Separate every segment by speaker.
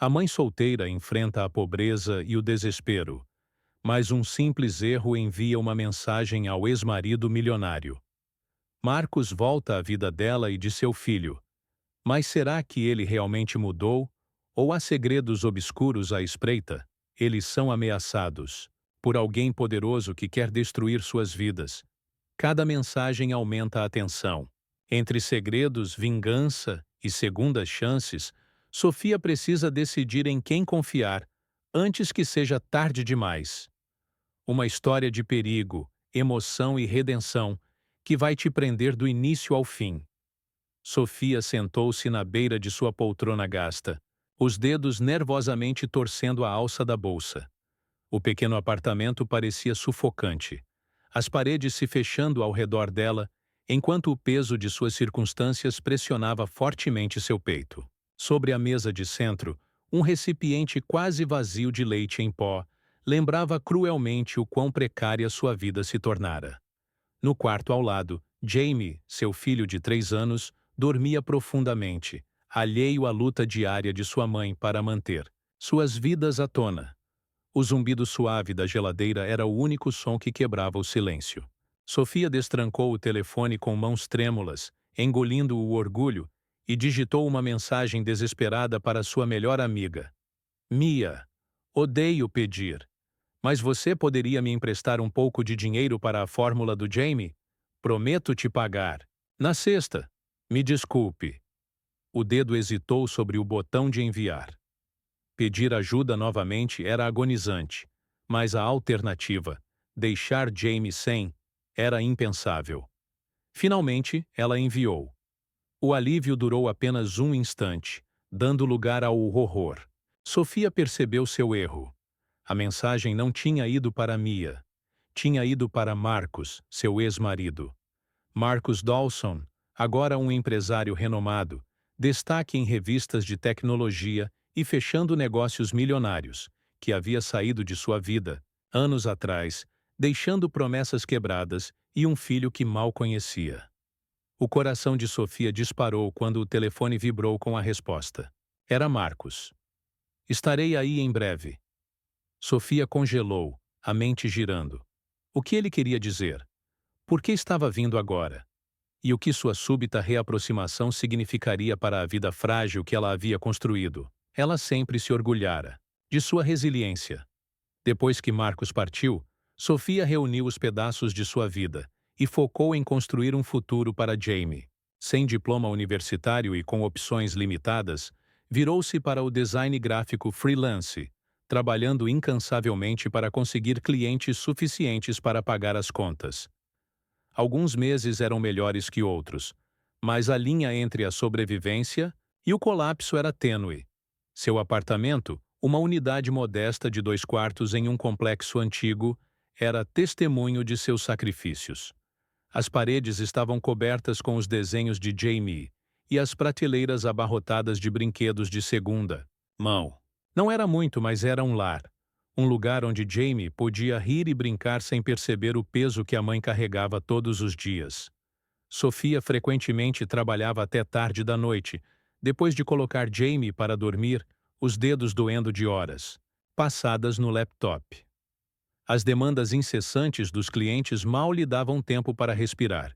Speaker 1: A mãe solteira enfrenta a pobreza e o desespero, mas um simples erro envia uma mensagem ao ex-marido milionário. Marcos volta à vida dela e de seu filho. Mas será que ele realmente mudou? Ou há segredos obscuros à espreita? Eles são ameaçados por alguém poderoso que quer destruir suas vidas. Cada mensagem aumenta a tensão. Entre segredos, vingança e segundas chances, Sofia precisa decidir em quem confiar antes que seja tarde demais. Uma história de perigo, emoção e redenção que vai te prender do início ao fim. Sofia sentou-se na beira de sua poltrona gasta, os dedos nervosamente torcendo a alça da bolsa. O pequeno apartamento parecia sufocante. As paredes se fechando ao redor dela, enquanto o peso de suas circunstâncias pressionava fortemente seu peito. Sobre a mesa de centro, um recipiente quase vazio de leite em pó lembrava cruelmente o quão precária sua vida se tornara. No quarto ao lado, Jamie, seu filho de 3 anos, dormia profundamente, alheio à luta diária de sua mãe para manter suas vidas à tona. O zumbido suave da geladeira era o único som que quebrava o silêncio. Sofia destrancou o telefone com mãos trêmulas, engolindo o orgulho, e digitou uma mensagem desesperada para sua melhor amiga. Mia, odeio pedir, mas você poderia me emprestar um pouco de dinheiro para a fórmula do Jamie? Prometo te pagar. Na sexta. Me desculpe. O dedo hesitou sobre o botão de enviar. Pedir ajuda novamente era agonizante, mas a alternativa, deixar Jamie sem, era impensável. Finalmente, ela enviou. O alívio durou apenas um instante, dando lugar ao horror. Sofia percebeu seu erro. A mensagem não tinha ido para Mia. Tinha ido para Marcos, seu ex-marido. Marcus Dawson, agora um empresário renomado, destaque em revistas de tecnologia e fechando negócios milionários, que havia saído de sua vida, anos atrás, deixando promessas quebradas e um filho que mal conhecia. O coração de Sofia disparou quando o telefone vibrou com a resposta. Era Marcos. Estarei aí em breve. Sofia congelou, a mente girando. O que ele queria dizer? Por que estava vindo agora? E o que sua súbita reaproximação significaria para a vida frágil que ela havia construído? Ela sempre se orgulhara de sua resiliência. Depois que Marcos partiu, Sofia reuniu os pedaços de sua vida e focou em construir um futuro para Jamie. Sem diploma universitário e com opções limitadas, virou-se para o design gráfico freelance, trabalhando incansavelmente para conseguir clientes suficientes para pagar as contas. Alguns meses eram melhores que outros, mas a linha entre a sobrevivência e o colapso era tênue. Seu apartamento, uma unidade modesta de 2 quartos em um complexo antigo, era testemunho de seus sacrifícios. As paredes estavam cobertas com os desenhos de Jamie e as prateleiras abarrotadas de brinquedos de segunda mão. Não era muito, mas era um lar. Um lugar onde Jamie podia rir e brincar sem perceber o peso que a mãe carregava todos os dias. Sofia frequentemente trabalhava até tarde da noite, depois de colocar Jamie para dormir, os dedos doendo de horas, passadas no laptop. As demandas incessantes dos clientes mal lhe davam tempo para respirar.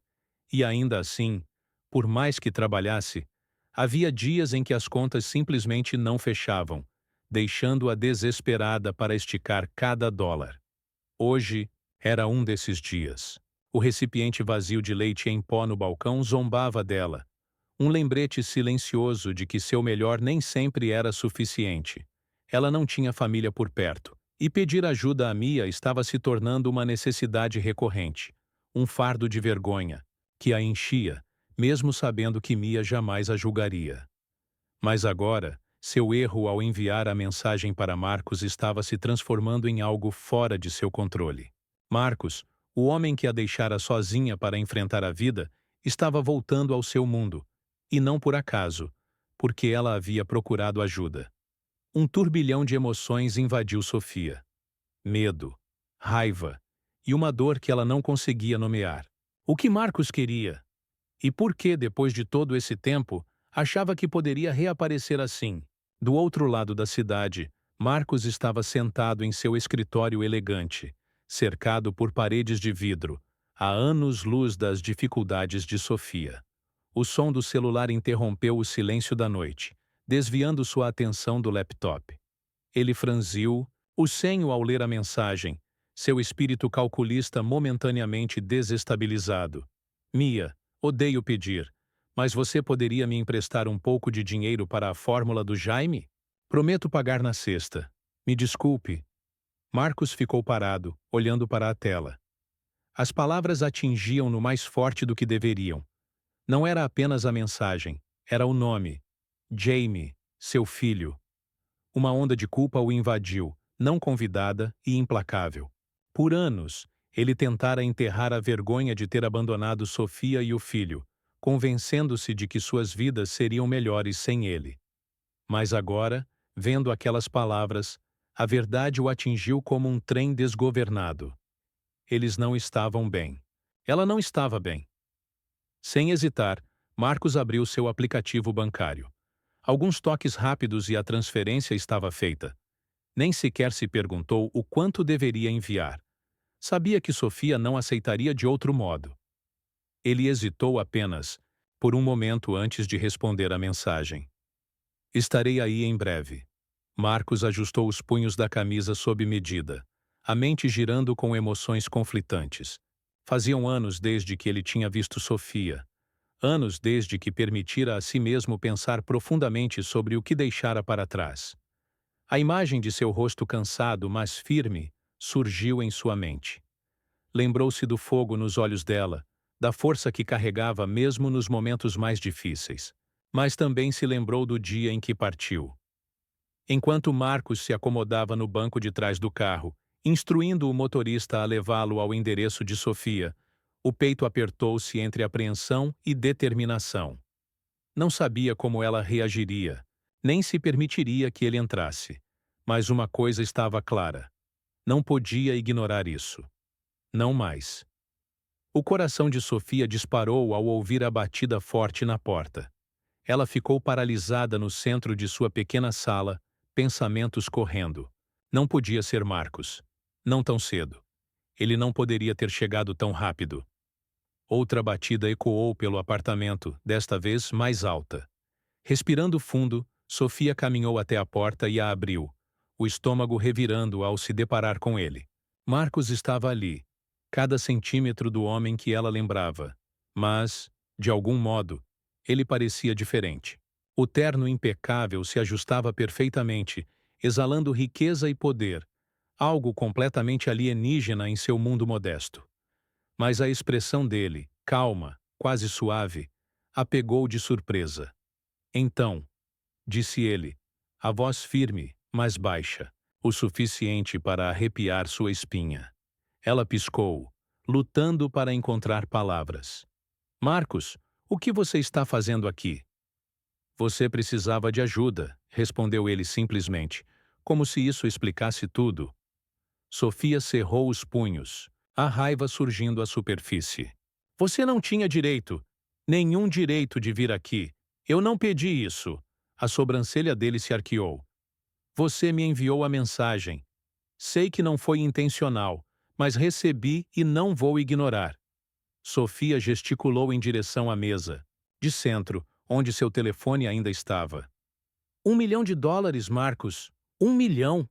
Speaker 1: E ainda assim, por mais que trabalhasse, havia dias em que as contas simplesmente não fechavam, deixando-a desesperada para esticar cada dólar. Hoje era um desses dias. O recipiente vazio de leite em pó no balcão zombava dela. Um lembrete silencioso de que seu melhor nem sempre era suficiente. Ela não tinha família por perto, e pedir ajuda a Mia estava se tornando uma necessidade recorrente, um fardo de vergonha, que a enchia, mesmo sabendo que Mia jamais a julgaria. Mas agora, seu erro ao enviar a mensagem para Marcos estava se transformando em algo fora de seu controle. Marcos, o homem que a deixara sozinha para enfrentar a vida, estava voltando ao seu mundo, e não por acaso, porque ela havia procurado ajuda. Um turbilhão de emoções invadiu Sofia. Medo, raiva e uma dor que ela não conseguia nomear. O que Marcos queria? E por que, depois de todo esse tempo, achava que poderia reaparecer assim? Do outro lado da cidade, Marcos estava sentado em seu escritório elegante, cercado por paredes de vidro, há anos-luz das dificuldades de Sofia. O som do celular interrompeu o silêncio da noite, desviando sua atenção do laptop. Ele franziu o senho ao ler a mensagem, seu espírito calculista momentaneamente desestabilizado. Mia, odeio pedir, mas você poderia me emprestar um pouco de dinheiro para a fórmula do Jaime? Prometo pagar na sexta. Me desculpe. Marcos ficou parado, olhando para a tela. As palavras atingiam-no mais forte do que deveriam. Não era apenas a mensagem, era o nome. Jaime, seu filho. Uma onda de culpa o invadiu, não convidada e implacável. Por anos, ele tentara enterrar a vergonha de ter abandonado Sofia e o filho, convencendo-se de que suas vidas seriam melhores sem ele. Mas agora, vendo aquelas palavras, a verdade o atingiu como um trem desgovernado. Eles não estavam bem. Ela não estava bem. Sem hesitar, Marcos abriu seu aplicativo bancário. Alguns toques rápidos e a transferência estava feita. Nem sequer se perguntou o quanto deveria enviar. Sabia que Sofia não aceitaria de outro modo. Ele hesitou apenas, por um momento antes de responder a mensagem. Estarei aí em breve. Marcos ajustou os punhos da camisa sob medida, a mente girando com emoções conflitantes. Faziam anos desde que ele tinha visto Sofia. Anos desde que permitira a si mesmo pensar profundamente sobre o que deixara para trás. A imagem de seu rosto cansado, mas firme, surgiu em sua mente. Lembrou-se do fogo nos olhos dela, da força que carregava mesmo nos momentos mais difíceis. Mas também se lembrou do dia em que partiu. Enquanto Marcos se acomodava no banco de trás do carro, instruindo o motorista a levá-lo ao endereço de Sofia, o peito apertou-se entre apreensão e determinação. Não sabia como ela reagiria, nem se permitiria que ele entrasse. Mas uma coisa estava clara. Não podia ignorar isso. Não mais. O coração de Sofia disparou ao ouvir a batida forte na porta. Ela ficou paralisada no centro de sua pequena sala, pensamentos correndo. Não podia ser Marcos. Não tão cedo. Ele não poderia ter chegado tão rápido. Outra batida ecoou pelo apartamento, desta vez mais alta. Respirando fundo, Sofia caminhou até a porta e a abriu, o estômago revirando ao se deparar com ele. Marcos estava ali, cada centímetro do homem que ela lembrava. Mas, de algum modo, ele parecia diferente. O terno impecável se ajustava perfeitamente, exalando riqueza e poder, algo completamente alienígena em seu mundo modesto. Mas a expressão dele, calma, quase suave, a pegou de surpresa. Então, disse ele, a voz firme, mas baixa, o suficiente para arrepiar sua espinha. Ela piscou, lutando para encontrar palavras. Marcos, o que você está fazendo aqui? Você precisava de ajuda, respondeu ele simplesmente, como se isso explicasse tudo. Sofia cerrou os punhos, a raiva surgindo à superfície. Você não tinha direito, nenhum direito de vir aqui. Eu não pedi isso. A sobrancelha dele se arqueou. Você me enviou a mensagem. Sei que não foi intencional, mas recebi e não vou ignorar. Sofia gesticulou em direção à mesa, de centro, onde seu telefone ainda estava. $1 milhão, Marcos. 1 milhão.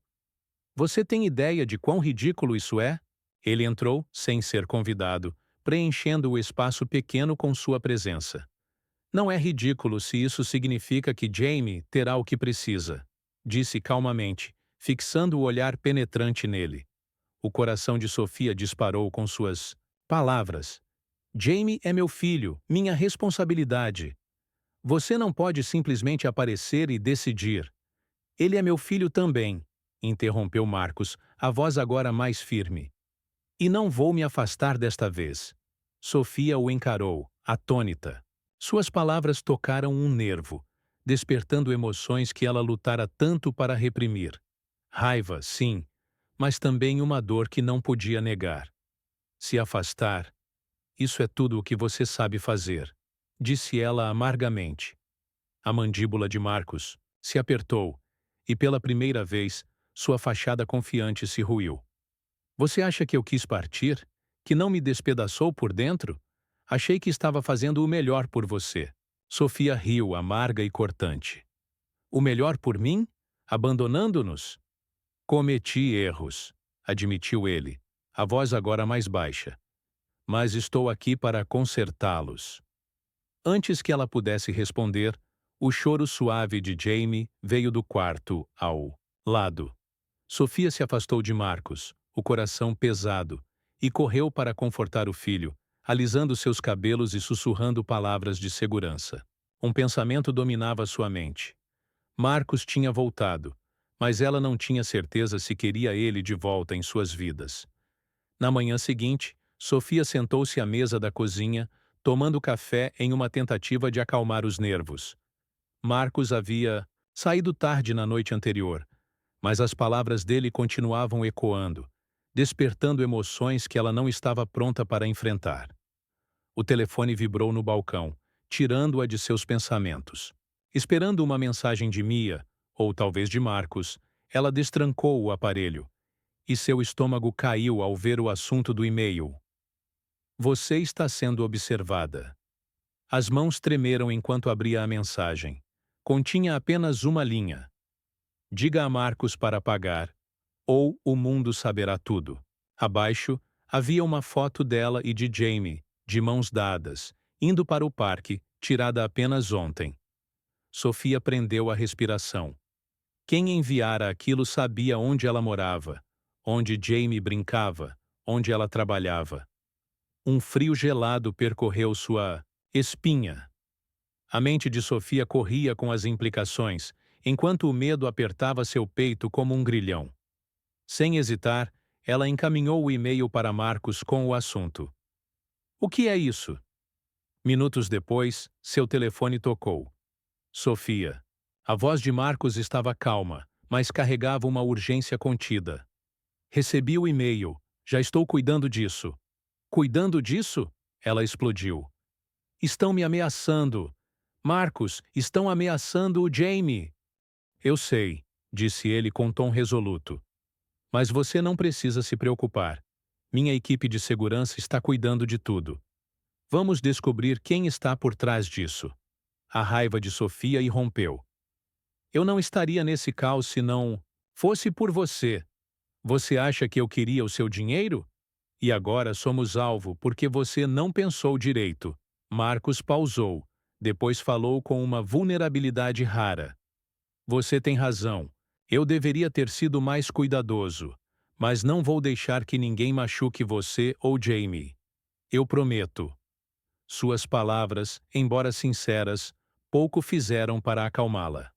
Speaker 1: Você tem ideia de quão ridículo isso é? Ele entrou, sem ser convidado, preenchendo o espaço pequeno com sua presença. Não é ridículo se isso significa que Jaime terá o que precisa, disse calmamente, fixando o olhar penetrante nele. O coração de Sofia disparou com suas palavras. Jaime é meu filho, minha responsabilidade. Você não pode simplesmente aparecer e decidir. Ele é meu filho também, interrompeu Marcos, a voz agora mais firme. E não vou me afastar desta vez. Sofia o encarou, atônita. Suas palavras tocaram um nervo, despertando emoções que ela lutara tanto para reprimir. Raiva, sim, mas também uma dor que não podia negar. Se afastar, isso é tudo o que você sabe fazer, disse ela amargamente. A mandíbula de Marcos se apertou, e pela primeira vez, sua fachada confiante se ruiu. Você acha que eu quis partir? Que não me despedaçou por dentro? Achei que estava fazendo o melhor por você. Sofia riu, amarga e cortante. O melhor por mim? Abandonando-nos? Cometi erros, admitiu ele, a voz agora mais baixa. Mas estou aqui para consertá-los. Antes que ela pudesse responder, o choro suave de Jamie veio do quarto ao lado. Sofia se afastou de Marcos, o coração pesado, e correu para confortar o filho, alisando seus cabelos e sussurrando palavras de segurança. Um pensamento dominava sua mente. Marcos tinha voltado, mas ela não tinha certeza se queria ele de volta em suas vidas. Na manhã seguinte, Sofia sentou-se à mesa da cozinha, tomando café em uma tentativa de acalmar os nervos. Marcos havia saído tarde na noite anterior, mas as palavras dele continuavam ecoando, despertando emoções que ela não estava pronta para enfrentar. O telefone vibrou no balcão, tirando-a de seus pensamentos. Esperando uma mensagem de Mia, ou talvez de Marcos, ela destrancou o aparelho, e seu estômago caiu ao ver o assunto do e-mail. Você está sendo observada. As mãos tremeram enquanto abria a mensagem. Continha apenas uma linha. Diga a Marcos para pagar, ou o mundo saberá tudo. Abaixo, havia uma foto dela e de Jamie, de mãos dadas, indo para o parque, tirada apenas ontem. Sofia prendeu a respiração. Quem enviara aquilo sabia onde ela morava, onde Jamie brincava, onde ela trabalhava. Um frio gelado percorreu sua espinha. A mente de Sofia corria com as implicações, enquanto o medo apertava seu peito como um grilhão. Sem hesitar, ela encaminhou o e-mail para Marcos com o assunto. O que é isso? Minutos depois, seu telefone tocou. Sofia. A voz de Marcos estava calma, mas carregava uma urgência contida. Recebi o e-mail. Já estou cuidando disso. Cuidando disso? Ela explodiu. Estão me ameaçando. Marcos, estão ameaçando o Jamie. Eu sei, disse ele com tom resoluto. Mas você não precisa se preocupar. Minha equipe de segurança está cuidando de tudo. Vamos descobrir quem está por trás disso. A raiva de Sofia irrompeu. Eu não estaria nesse caos se não fosse por você. Você acha que eu queria o seu dinheiro? E agora somos alvo porque você não pensou direito. Marcos pausou, depois falou com uma vulnerabilidade rara. Você tem razão. Eu deveria ter sido mais cuidadoso. Mas não vou deixar que ninguém machuque você ou Jamie. Eu prometo. Suas palavras, embora sinceras, pouco fizeram para acalmá-la.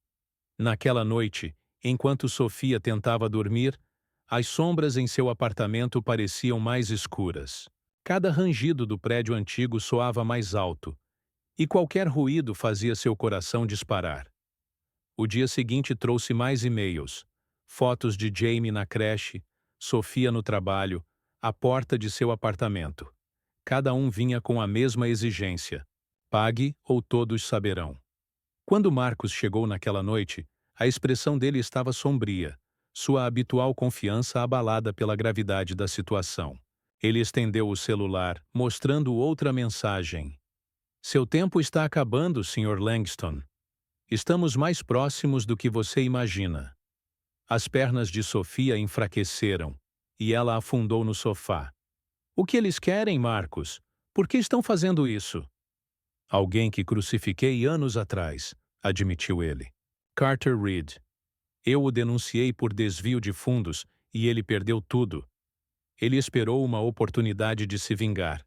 Speaker 1: Naquela noite, enquanto Sofia tentava dormir, as sombras em seu apartamento pareciam mais escuras. Cada rangido do prédio antigo soava mais alto, e qualquer ruído fazia seu coração disparar. O dia seguinte trouxe mais e-mails, fotos de Jamie na creche, Sofia no trabalho, a porta de seu apartamento. Cada um vinha com a mesma exigência: pague ou todos saberão. Quando Marcos chegou naquela noite, a expressão dele estava sombria, sua habitual confiança abalada pela gravidade da situação. Ele estendeu o celular, mostrando outra mensagem. Seu tempo está acabando, Sr. Langston. Estamos mais próximos do que você imagina. As pernas de Sofia enfraqueceram, e ela afundou no sofá. O que eles querem, Marcos? Por que estão fazendo isso? Alguém que crucifiquei anos atrás, admitiu ele. Carter Reed. Eu o denunciei por desvio de fundos e ele perdeu tudo. Ele esperou uma oportunidade de se vingar.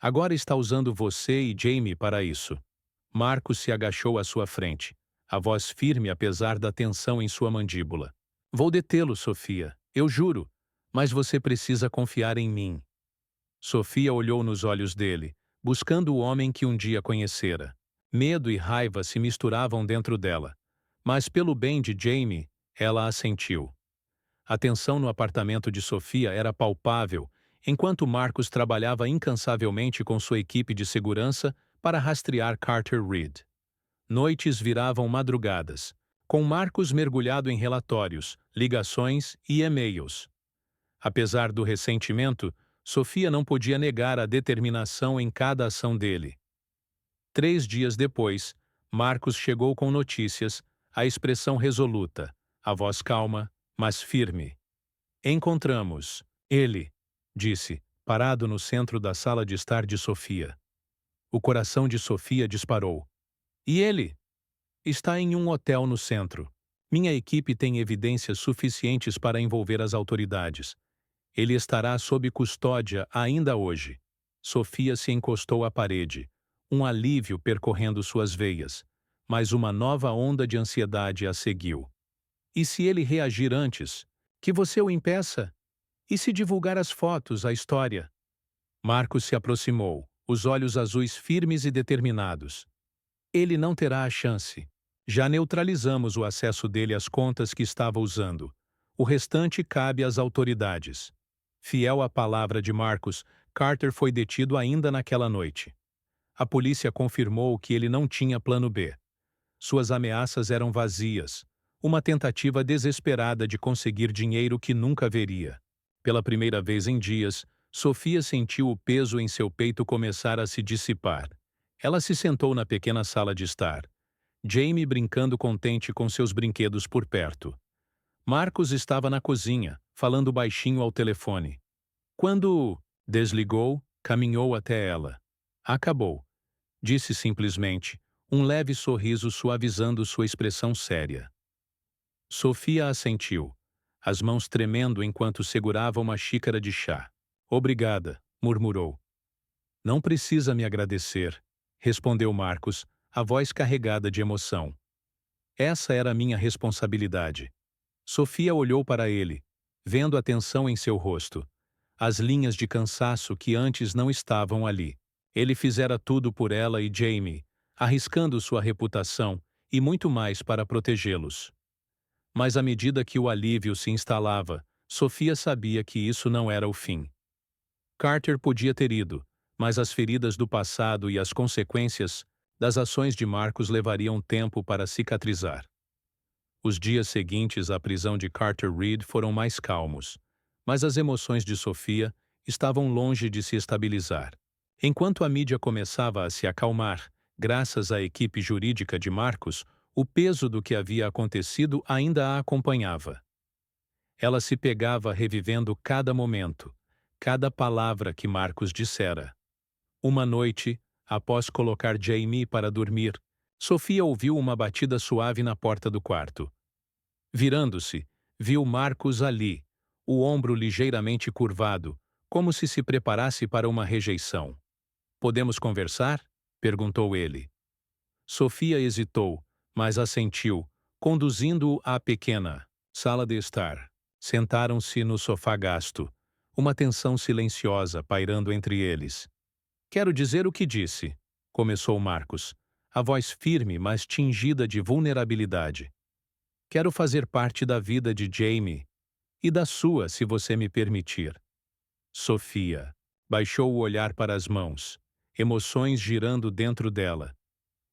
Speaker 1: Agora está usando você e Jamie para isso. Marcos se agachou à sua frente, a voz firme apesar da tensão em sua mandíbula. Vou detê-lo, Sofia, eu juro, mas você precisa confiar em mim. Sofia olhou nos olhos dele, buscando o homem que um dia conhecera. Medo e raiva se misturavam dentro dela, mas pelo bem de Jamie, ela assentiu. A tensão no apartamento de Sofia era palpável, enquanto Marcos trabalhava incansavelmente com sua equipe de segurança para rastrear Carter Reed. Noites viravam madrugadas, com Marcos mergulhado em relatórios, ligações e e-mails. Apesar do ressentimento, Sofia não podia negar a determinação em cada ação dele. 3 dias depois, Marcos chegou com notícias, a expressão resoluta, a voz calma, mas firme. Encontramos. Ele, disse, parado no centro da sala de estar de Sofia. O coração de Sofia disparou. E ele? Está em um hotel no centro. Minha equipe tem evidências suficientes para envolver as autoridades. Ele estará sob custódia ainda hoje. Sofia se encostou à parede, um alívio percorrendo suas veias, mas uma nova onda de ansiedade a seguiu. E se ele reagir antes? Que você o impeça? E se divulgar as fotos, a história? Marcos se aproximou, os olhos azuis firmes e determinados. Ele não terá a chance. Já neutralizamos o acesso dele às contas que estava usando. O restante cabe às autoridades. Fiel à palavra de Marcos, Carter foi detido ainda naquela noite. A polícia confirmou que ele não tinha plano B. Suas ameaças eram vazias, uma tentativa desesperada de conseguir dinheiro que nunca veria. Pela primeira vez em dias, Sofia sentiu o peso em seu peito começar a se dissipar. Ela se sentou na pequena sala de estar. Jamie brincando contente com seus brinquedos por perto. Marcos estava na cozinha, falando baixinho ao telefone. Quando desligou, caminhou até ela. Acabou. Disse simplesmente, um leve sorriso suavizando sua expressão séria. Sofia assentiu, as mãos tremendo enquanto segurava uma xícara de chá. Obrigada, murmurou. Não precisa me agradecer, respondeu Marcos, a voz carregada de emoção. Essa era minha responsabilidade. Sofia olhou para ele, vendo a tensão em seu rosto, as linhas de cansaço que antes não estavam ali. Ele fizera tudo por ela e Jamie, arriscando sua reputação e muito mais para protegê-los. Mas à medida que o alívio se instalava, Sofia sabia que isso não era o fim. Carter podia ter ido, mas as feridas do passado e as consequências das ações de Marcos levariam tempo para cicatrizar. Os dias seguintes à prisão de Carter Reed foram mais calmos, mas as emoções de Sofia estavam longe de se estabilizar. Enquanto a mídia começava a se acalmar, graças à equipe jurídica de Marcos, o peso do que havia acontecido ainda a acompanhava. Ela se pegava revivendo cada momento, cada palavra que Marcos dissera. Uma noite, após colocar Jamie para dormir, Sofia ouviu uma batida suave na porta do quarto. Virando-se, viu Marcos ali, o ombro ligeiramente curvado, como se preparasse para uma rejeição. Podemos conversar? Perguntou ele. Sofia hesitou, mas assentiu, conduzindo-o à pequena sala de estar. Sentaram-se no sofá gasto, uma tensão silenciosa pairando entre eles. Quero dizer o que disse, começou Marcos, a voz firme, mas tingida de vulnerabilidade. Quero fazer parte da vida de Jamie e da sua, se você me permitir. Sofia baixou o olhar para as mãos, emoções girando dentro dela.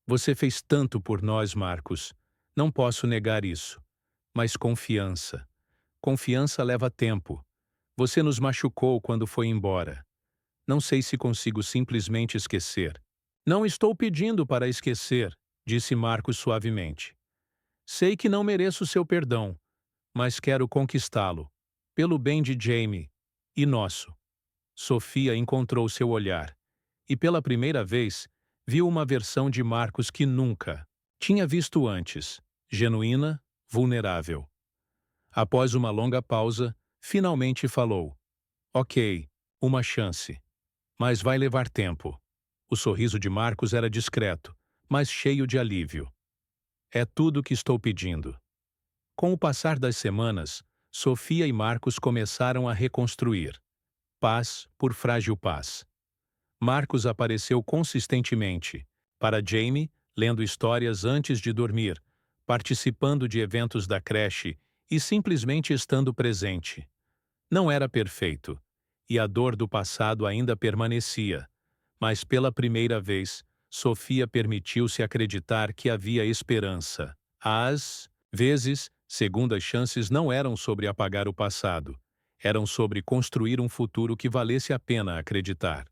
Speaker 1: Você fez tanto por nós, Marcos. Não posso negar isso. Mas confiança. Confiança leva tempo. Você nos machucou quando foi embora. Não sei se consigo simplesmente esquecer. Não estou pedindo para esquecer, disse Marcos suavemente. Sei que não mereço seu perdão, mas quero conquistá-lo, pelo bem de Jamie e nosso. Sofia encontrou seu olhar, e pela primeira vez, viu uma versão de Marcos que nunca tinha visto antes, genuína, vulnerável. Após uma longa pausa, finalmente falou. Ok, uma chance. Mas vai levar tempo. O sorriso de Marcos era discreto, mas cheio de alívio. É tudo o que estou pedindo. Com o passar das semanas, Sofia e Marcos começaram a reconstruir. Paz por frágil paz. Marcos apareceu consistentemente. Para Jamie, lendo histórias antes de dormir, participando de eventos da creche e simplesmente estando presente. Não era perfeito, e a dor do passado ainda permanecia, mas pela primeira vez, Sofia permitiu-se acreditar que havia esperança. As Vezes, segundas chances não eram sobre apagar o passado, eram sobre construir um futuro que valesse a pena acreditar.